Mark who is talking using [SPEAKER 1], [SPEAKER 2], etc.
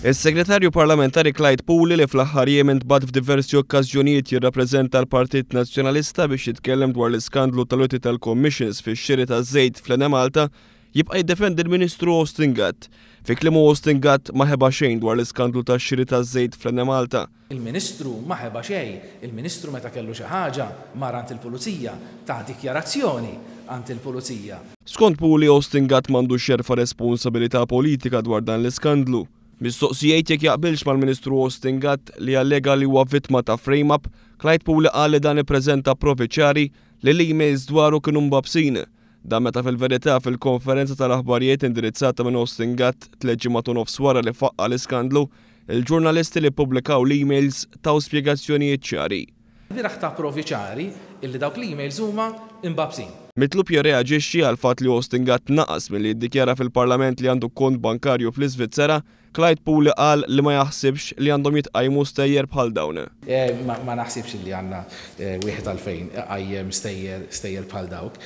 [SPEAKER 1] Is-Segretarju Parlamentari Clyde Puli li fl-aħħar jiem intbagħat f'diversi okkażjonijiet jirrappreżenta l-Partit Nazzjonalista biex jitkellem dwar l-iskandlu tal-Uti tal-Commissions fix-xiri taż-żejt fl-Enemalta jibqa' jiddefendi l-Ministru Austin Gatt. Fi kliemu Austin Gatt ma ħeba xejn dwar l-iskandlu tax-xiri taż-żejt fl-Enemalta.
[SPEAKER 2] Il-Ministru ma ħeba xejn, il-Ministru meta kellu xi ħaġa mar għand il-Pulizija ta' dikjarazzjoni għand il-Pulizija.
[SPEAKER 1] Skont Puli Austin Gatt m'għandux xerfa responsabilità politika dwar dan l-iskandlu. Mistoqsijiet jekk jaqbilx mal-Ministru Austin Gatt li allega li huwa vittma ta' frame-up, Clyde Puli qal li dan ippreżenta provi ċari li l-emails dwaru kienu mbabsin. Dan meta fil-verità fil-konferenza tal-aħbarijiet indirizzata minn Austin Gatt tliet ġimgħat u nofs wara li faqqa l-iskandlu, il-ġurnalisti li ppubblikaw l-emails taw spjegazzjonijiet ċari.
[SPEAKER 2] Biraħ ta' provi ċari illi dawk l-emails huma imbabsin.
[SPEAKER 1] Mitlub jirreaġixxi għal fatt li Austin Gatt naqas milli jiddikjara fil-Parlament li għandu kont bankarju fl-Iżvizzera, Clyde Puli qal li ma jaħsibx li għandhom jitqajmu stejjer bħal dawn.
[SPEAKER 2] Ma naħsibx li għandna wieħed għalfejn qajjem stejjer bħal dawk.